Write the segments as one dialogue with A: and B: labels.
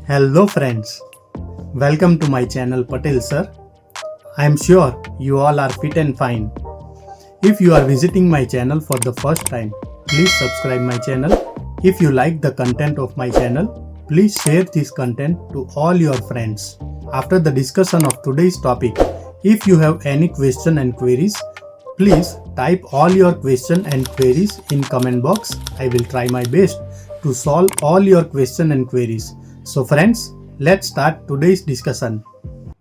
A: Hello friends, welcome to my channel Patel sir. I am sure you all are fit and fine. If you are visiting my channel for the first time, please subscribe my channel. If you like the content of my channel, please share this content to all your friends. After the discussion of today's topic, if you have any question and queries, please type all your question and queries in comment box. I will try my best to solve all your question and queries. So friends, let's start today's discussion.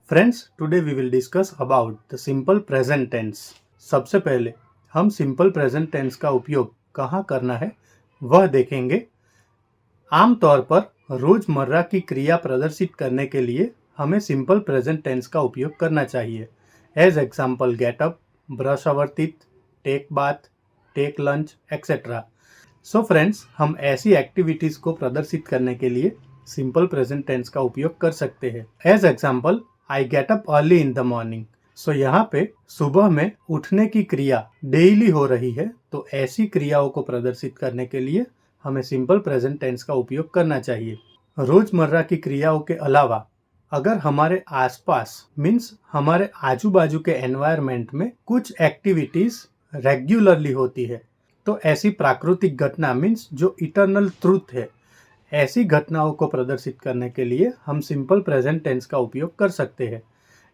A: Friends, today we will discuss about the simple present tense. सबसे पहले हम simple present tense का उपयोग कहाँ करना है वह देखेंगे। आमतौर पर रोजमर्रा की क्रिया प्रदर्शित करने के लिए हमें सिंपल प्रेजेंट टेंस का उपयोग करना चाहिए। As example get up, brush our teeth, take bath, take lunch etcetera. So friends, हम ऐसी एक्टिविटीज को प्रदर्शित करने के लिए सिंपल प्रेजेंट टेंस का उपयोग कर सकते हैं। As example I get up early in the morning. So यहाँ पे सुबह में उठने की क्रिया डेली हो रही है, तो ऐसी क्रियाओं को प्रदर्शित करने के लिए हमें सिंपल प्रेजेंट टेंस का उपयोग करना चाहिए। रोजमर्रा की क्रियाओं के अलावा अगर हमारे आसपास मीन्स हमारे आजू बाजू के एनवायरनमेंट में कुछ एक्टिविटीज रेगुलरली होती है, तो ऐसी प्राकृतिक घटना मीन्स जो इटर्नल ट्रूथ है, ऐसी घटनाओं को प्रदर्शित करने के लिए हम सिंपल प्रेजेंट टेंस का उपयोग कर सकते हैं।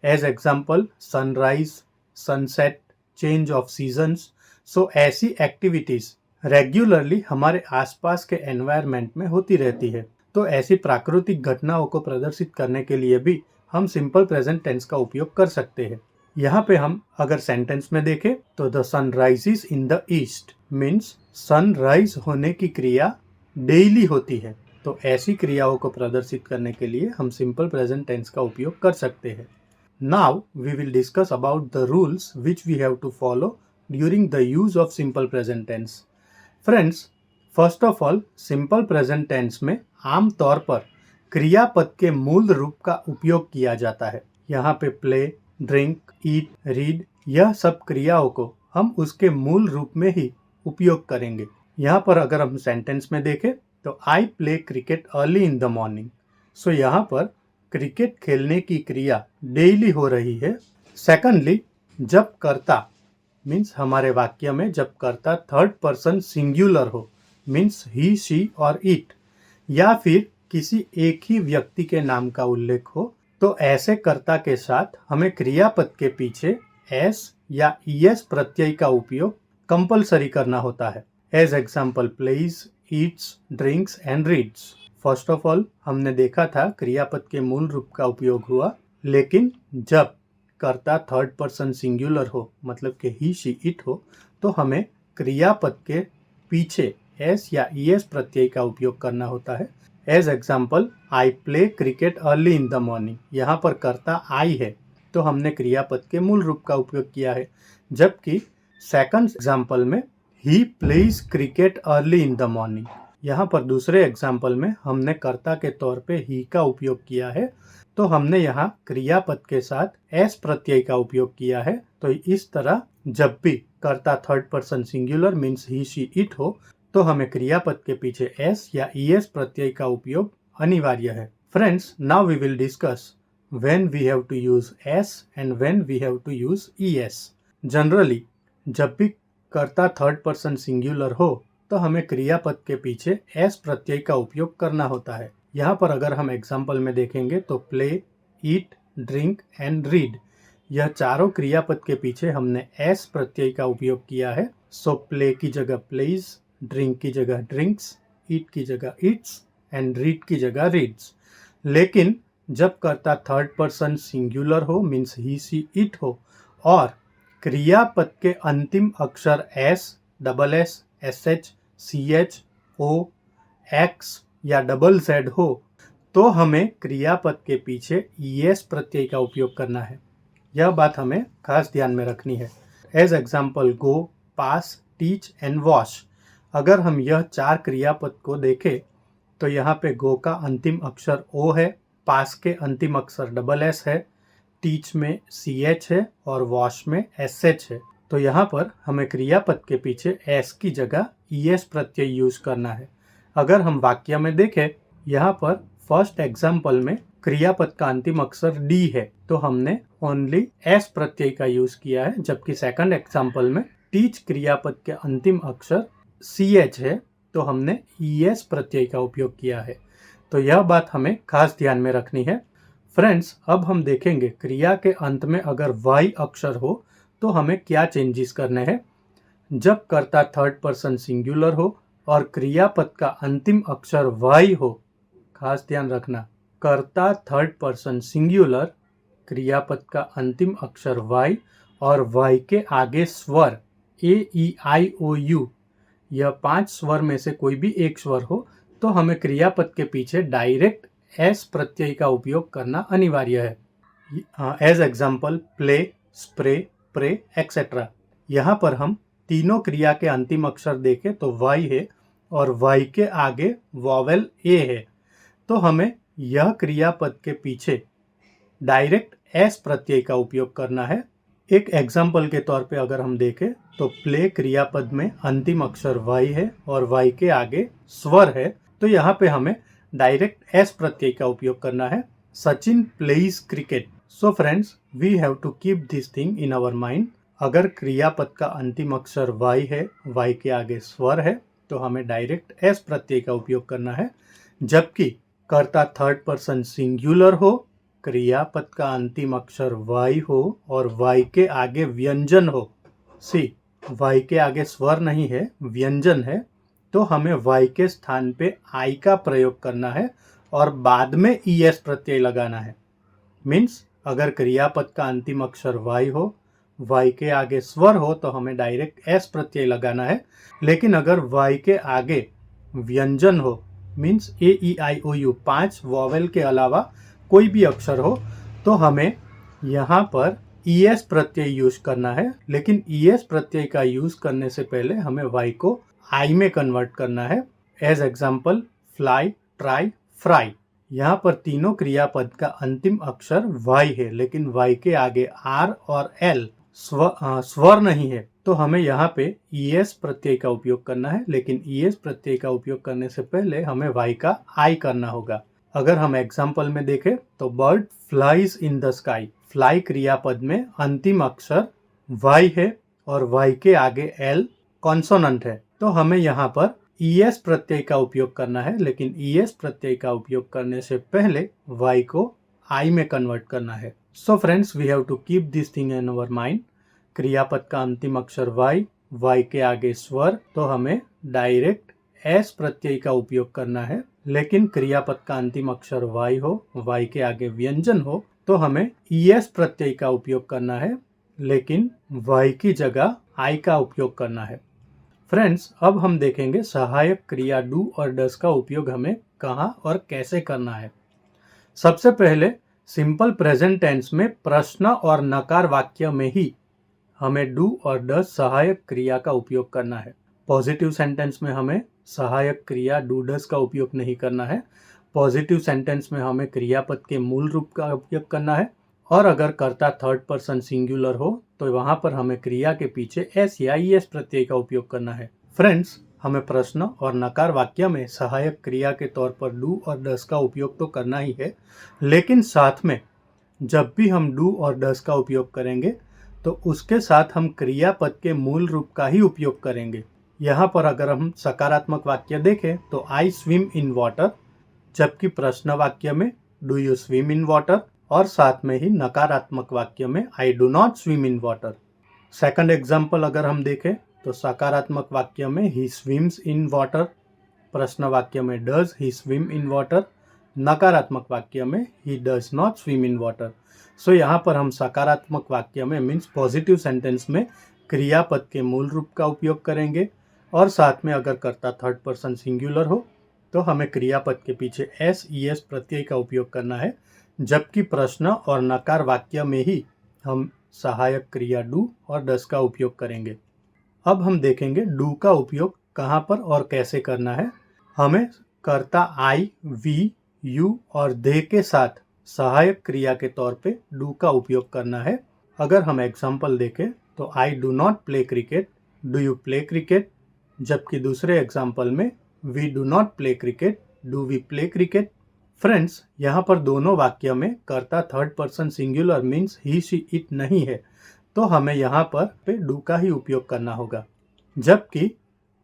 A: As example sunrise, sunset, change of seasons. So ऐसी एक्टिविटीज रेगुलरली हमारे आसपास के एनवायरनमेंट में होती रहती है, तो ऐसी प्राकृतिक घटनाओं को प्रदर्शित करने के लिए भी हम सिंपल प्रेजेंट टेंस का उपयोग कर सकते हैं। यहाँ पे हम अगर सेंटेंस में देखें तो the sun rises in the east means sunrise होने की क्रिया डेली होती है, तो ऐसी क्रियाओं को प्रदर्शित करने के लिए हम सिंपल प्रेजेंट टेंस का उपयोग कर सकते हैं। Now we will discuss about the rules which we have to follow during the use of simple present tense. Friends, first of all simple present tense में आमतौर पर क्रियापद के मूल रूप का उपयोग किया जाता है। यहाँ पे प्ले, ड्रिंक, ईट, रीड, यह सब क्रियाओं को हम उसके मूल रूप में ही उपयोग करेंगे। यहाँ पर अगर हम सेंटेंस में देखें तो I play cricket early in the morning. So यहाँ पर क्रिकेट खेलने की क्रिया डेली हो रही है। सेकंडली, जब कर्ता मीन्स हमारे वाक्य में जब कर्ता थर्ड पर्सन सिंगुलर हो मीन्स ही, शी और इट, या फिर किसी एक ही व्यक्ति के नाम का उल्लेख हो, तो ऐसे कर्ता के साथ हमें क्रियापद के पीछे एस या ईएस प्रत्यय का उपयोग कंपलसरी करना होता है। As example plays, eats, drinks and reads. First of all हमने देखा था क्रियापद के मूल रूप का उपयोग हुआ, लेकिन जब कर्ता थर्ड पर्सन सिंगुलर हो मतलब कि ही, शी, इट हो, तो हमें क्रियापद के पीछे एस या ईएस प्रत्यय का उपयोग करना होता है। As example I play cricket early in the morning. यहाँ पर कर्ता आई है, तो हमने क्रियापद के मूल रूप का उपयोग किया है, जबकि सेकंड एग्जाम्पल में he plays cricket early in the morning. यहाँ पर दूसरे एग्जाम्पल में हमने कर्ता के तौर पे ही का उपयोग किया है, तो हमने यहाँ क्रियापद के साथ एस प्रत्यय का उपयोग किया है। तो इस तरह जब भी कर्ता third person singular means he, she, it हो, तो हमें क्रियापद के पीछे एस या ईएस प्रत्यय का उपयोग अनिवार्य है। Friends, now we will discuss when we have to use S and when we have to use ES. Generally जब भी कर्ता थर्ड पर्सन सिंगुलर हो, तो हमें क्रियापद के पीछे एस प्रत्यय का उपयोग करना होता है। यहाँ पर अगर हम एग्जाम्पल में देखेंगे तो play, eat, drink and read, यह चारों क्रियापद के पीछे हमने एस प्रत्यय का उपयोग किया है। सो प्ले की जगह प्लेज, ड्रिंक की जगह ड्रिंक्स, ईट की जगह ईट्स एंड रीड की जगह रीड्स। लेकिन जब कर्ता थर्ड पर्सन सिंगुलर हो मीन्स ही, शी, इट हो और क्रियापद के अंतिम अक्षर S, double S, S H, C H, O, X या डबल जेड हो, तो हमें क्रियापद के पीछे ईएस प्रत्यय का उपयोग करना है। यह बात हमें खास ध्यान में रखनी है। As example go, pass, teach and wash. अगर हम यह चार क्रियापद को देखें तो यहाँ पे गो का अंतिम अक्षर ओ है, पास के अंतिम अक्षर डबल एस है, टीच में सी एच है और वॉश में एस एच है। तो यहाँ पर हमें क्रियापद के पीछे एस की जगह ईएस प्रत्यय यूज करना है। अगर हम वाक्य में देखें, यहाँ पर फर्स्ट एग्जाम्पल में क्रियापद का अंतिम अक्षर डी है तो हमने ओनली एस प्रत्यय का यूज किया है, जबकि सेकंड एग्जाम्पल में टीच क्रियापद के अंतिम अक्षर सी एच है तो हमने ई एस प्रत्यय का उपयोग किया है। तो यह बात हमें खास ध्यान में रखनी है। फ्रेंड्स, अब हम देखेंगे क्रिया के अंत में अगर वाई अक्षर हो तो हमें क्या चेंजेस करने हैं। जब कर्ता थर्ड पर्सन सिंगुलर हो और क्रियापद का अंतिम अक्षर वाई हो, खास ध्यान रखना, कर्ता थर्ड पर्सन सिंगुलर, क्रियापद का अंतिम अक्षर वाई और वाई के आगे स्वर ए ई आई ओ यू, यह 5 स्वर में से कोई भी एक स्वर हो तो हमें क्रियापद के पीछे डायरेक्ट एस प्रत्यय का उपयोग करना अनिवार्य है। As example play, spray, pray etcetera. यहाँ पर हम तीनों क्रिया के अंतिम अक्षर देखें तो वाई है और वाई के आगे वॉवेल ए है तो हमें यह क्रियापद के पीछे डायरेक्ट एस प्रत्यय का उपयोग करना है। एक एग्जाम्पल के तौर पे अगर हम देखें तो प्ले क्रियापद में अंतिम अक्षर वाई है और वाई के आगे स्वर है तो यहाँ पे हमें डायरेक्ट एस प्रत्यय का उपयोग करना है। Sachin plays cricket. So friends, we have to keep this thing in our mind. अगर क्रियापद का अंतिम अक्षर वाई है, वाई के आगे स्वर है तो हमें डायरेक्ट एस प्रत्यय का उपयोग करना है। जबकि कर्ता थर्ड पर्सन सिंगुलर हो, क्रियापद का अंतिम अक्षर वाई हो और वाई के आगे व्यंजन हो, सी वाई के आगे स्वर नहीं है, व्यंजन है, तो हमें वाई के स्थान पे आई का प्रयोग करना है और बाद में ई एस प्रत्यय लगाना है। मीन्स अगर क्रियापद का अंतिम अक्षर वाई हो, वाई के आगे स्वर हो तो हमें डायरेक्ट एस प्रत्यय लगाना है। लेकिन अगर वाई के आगे व्यंजन हो, means A E I O U 5 vowel के अलावा कोई भी अक्षर हो तो हमें यहाँ पर ई एस प्रत्यय यूज करना है। लेकिन ई एस प्रत्यय का यूज करने से पहले हमें वाई को आई में कन्वर्ट करना है। As example fly, try, fry. यहाँ पर तीनों क्रियापद का अंतिम अक्षर वाई है लेकिन वाई के आगे आर और एल स्वर नहीं है तो हमें यहाँ पे ई एस प्रत्यय का उपयोग करना है। लेकिन ई एस प्रत्यय का उपयोग करने से पहले हमें वाई का आई करना होगा। अगर हम एग्जाम्पल में देखें तो bird flies in the sky. Fly क्रियापद में अंतिम अक्षर वाई है और वाई के आगे एल कॉन्सोनेंट है तो हमें यहाँ पर ई एस प्रत्यय का उपयोग करना है। लेकिन ई एस प्रत्यय का उपयोग करने से पहले वाई को आई में कन्वर्ट करना है। So friends, we have to keep this thing in our mind. क्रियापद का अंतिम अक्षर वाई, वाई के आगे स्वर, तो हमें डायरेक्ट एस प्रत्यय का उपयोग करना है। लेकिन क्रियापद का अंतिम अक्षर वाई हो, वाई के आगे व्यंजन हो तो हमें ई एस प्रत्यय का उपयोग करना है। लेकिन वाई की जगह आई का उपयोग करना है। फ्रेंड्स, अब हम देखेंगे सहायक क्रिया डू और डस का उपयोग हमें कहाँ और कैसे करना है। सबसे पहले सिंपल प्रेजेंट टेंस में प्रश्न और नकार वाक्य में ही हमें डू और डस सहायक क्रिया का उपयोग करना है। पॉजिटिव सेंटेंस में हमें सहायक क्रिया डू डस का उपयोग नहीं करना है। पॉजिटिव सेंटेंस में हमें क्रियापद के मूल रूप का उपयोग करना है और अगर कर्ता थर्ड पर्सन सिंगुलर हो तो वहां पर हमें क्रिया के पीछे एस या ई एस प्रत्यय का उपयोग करना है। फ्रेंड्स, हमें प्रश्न और नकार वाक्य में सहायक क्रिया के तौर पर डू और डस का उपयोग तो करना ही है, लेकिन साथ में जब भी हम डू और डस का उपयोग करेंगे तो उसके साथ हम क्रियापद के मूल रूप का ही उपयोग करेंगे। यहाँ पर अगर हम सकारात्मक वाक्य देखें तो आई स्विम इन वाटर, जबकि प्रश्न वाक्य में do you swim in water और साथ में ही नकारात्मक वाक्य में I do not swim in water. Second example अगर हम देखें तो सकारात्मक वाक्य में ही स्विम्स इन वाटर, प्रश्न वाक्य में does he swim in water, नकारात्मक वाक्य में he does not swim in water. So यहाँ पर हम सकारात्मक वाक्य में मीन्स पॉजिटिव सेंटेंस में क्रियापद के मूल रूप का उपयोग करेंगे और साथ में अगर कर्ता थर्ड पर्सन सिंगुलर हो तो हमें क्रियापद के पीछे एस ई एस प्रत्यय का उपयोग करना है। जबकि प्रश्न और नकार वाक्य में ही हम सहायक क्रिया डू और डस का उपयोग करेंगे। अब हम देखेंगे डू का उपयोग कहाँ पर और कैसे करना है। हमें कर्ता आई, वी, यू और दे के साथ सहायक क्रिया के तौर पे डू का उपयोग करना है। अगर हम एग्जाम्पल देखें तो I do not play cricket, do you play cricket, जबकि दूसरे एग्जाम्पल में we do not play cricket, do we play cricket. Friends, यहाँ पर दोनों वाक्य में कर्ता third person singular means he she it नहीं है, तो हमें यहाँ पर डू का ही उपयोग करना होगा। जबकि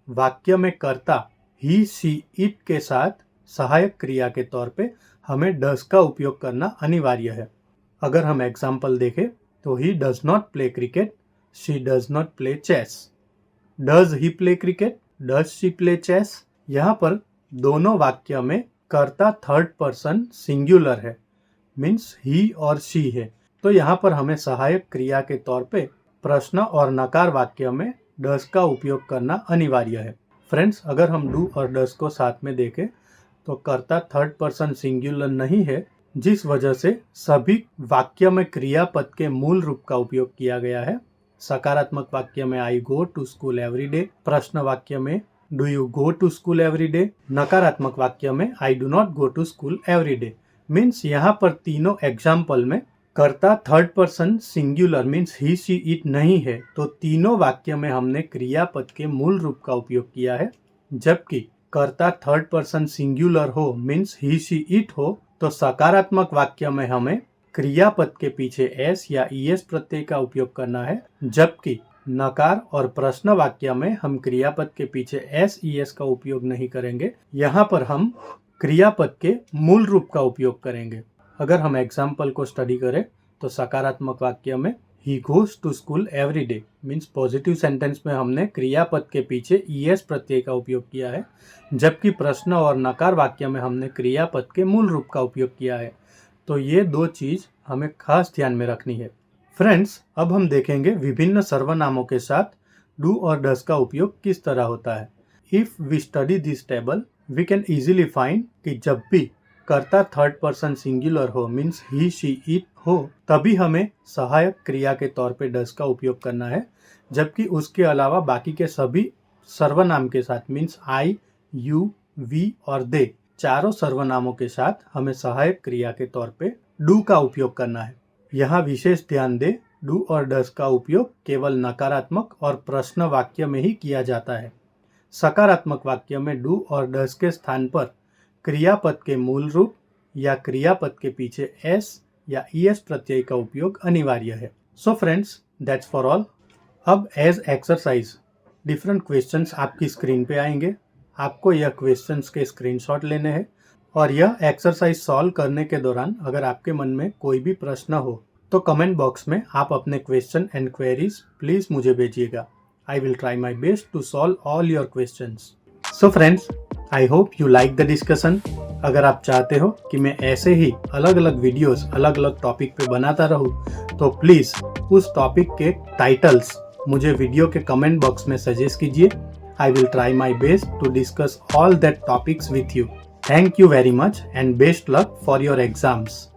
A: वाक्य में कर्ता ही शी इट के साथ सहायक क्रिया के तौर पे हमें डज का उपयोग करना अनिवार्य है। अगर हम एग्जाम्पल देखें तो he does not play cricket, she does not play chess. Does he play cricket, does she play chess. यहाँ पर दोनों वाक्य में कर्ता थर्ड पर्सन सिंगुलर है, मीन्स ही और शी है, तो यहाँ पर हमें सहायक क्रिया के तौर पे प्रश्न और नकार वाक्य में डज का उपयोग करना अनिवार्य है। फ्रेंड्स, अगर हम डू और डज को साथ में देखें तो कर्ता थर्ड पर्सन सिंगुलर नहीं है, जिस वजह से सभी वाक्य में क्रियापद के मूल रूप का उपयोग किया गया है। सकारात्मक वाक्य में I go to school every day, प्रश्न वाक्य में do you go to school every day, नकारात्मक वाक्य में I do not go to school every day. Means यहाँ पर तीनों एग्जाम्पल में कर्ता third person singular means he she it नहीं है, तो तीनों वाक्य में हमने क्रियापद के मूल रूप का उपयोग किया है। जबकि कर्ता थर्ड पर्सन सिंगुलर हो मीन्स ही शी इट हो, तो सकारात्मक वाक्य में हमें क्रियापद के पीछे एस या ईएस प्रत्यय का उपयोग करना है। जबकि नकार और प्रश्न वाक्य में हम क्रियापद के पीछे एस ईएस का उपयोग नहीं करेंगे, यहाँ पर हम क्रियापद के मूल रूप का उपयोग करेंगे। अगर हम एग्जाम्पल को स्टडी करें तो सकारात्मक वाक्य में he goes to school every day means positive sentence में हमने क्रियापद के पीछे ईएस प्रत्यय का उपयोग किया है, जबकि प्रश्न और नकार वाक्य में हमने क्रियापद के मूल रूप का उपयोग किया है। तो ये दो चीज हमें खास ध्यान में रखनी है। फ्रेंड्स, अब हम देखेंगे विभिन्न सर्वनामों के साथ डू और डज का उपयोग किस तरह होता है। If we study this table we can easily find कि जब भी कर्ता थर्ड पर्सन सिंगुलर हो मीन्स ही शी इट हो, तभी हमें सहायक क्रिया के तौर पे डज का उपयोग करना है। जबकि उसके अलावा बाकी के सभी सर्वनाम के साथ मीन्स आई, यू, वी और दे चारों सर्वनामों के साथ हमें सहायक क्रिया के तौर पे डू का उपयोग करना है। यहाँ विशेष ध्यान दे, डू और डज का उपयोग केवल नकारात्मक और प्रश्न वाक्य में ही किया जाता है। सकारात्मक वाक्य में डू और डज के स्थान पर क्रियापद के मूल रूप या क्रियापद के पीछे एस या ईएस प्रत्यय का उपयोग अनिवार्य है। So friends, that's for all. अब एज एक्सरसाइज डिफरेंट क्वेश्चंस आपकी स्क्रीन पे आएंगे। आपको यह क्वेश्चंस के स्क्रीनशॉट लेने हैं और यह एक्सरसाइज सॉल्व करने के दौरान अगर आपके मन में कोई भी प्रश्न हो तो कमेंट बॉक्स में आप अपने क्वेश्चन एंड क्वेरीज प्लीज मुझे भेजिएगा। I will try my best to solve all your questions. So friends, I hope you like the discussion. अगर आप चाहते हो कि मैं ऐसे ही अलग अलग वीडियोस अलग अलग टॉपिक पे बनाता रहूं, तो प्लीज उस टॉपिक के टाइटल्स मुझे वीडियो के कमेंट बॉक्स में सजेस्ट कीजिए। I will try my best to discuss all that topics with you. Thank you very much and best luck for your exams.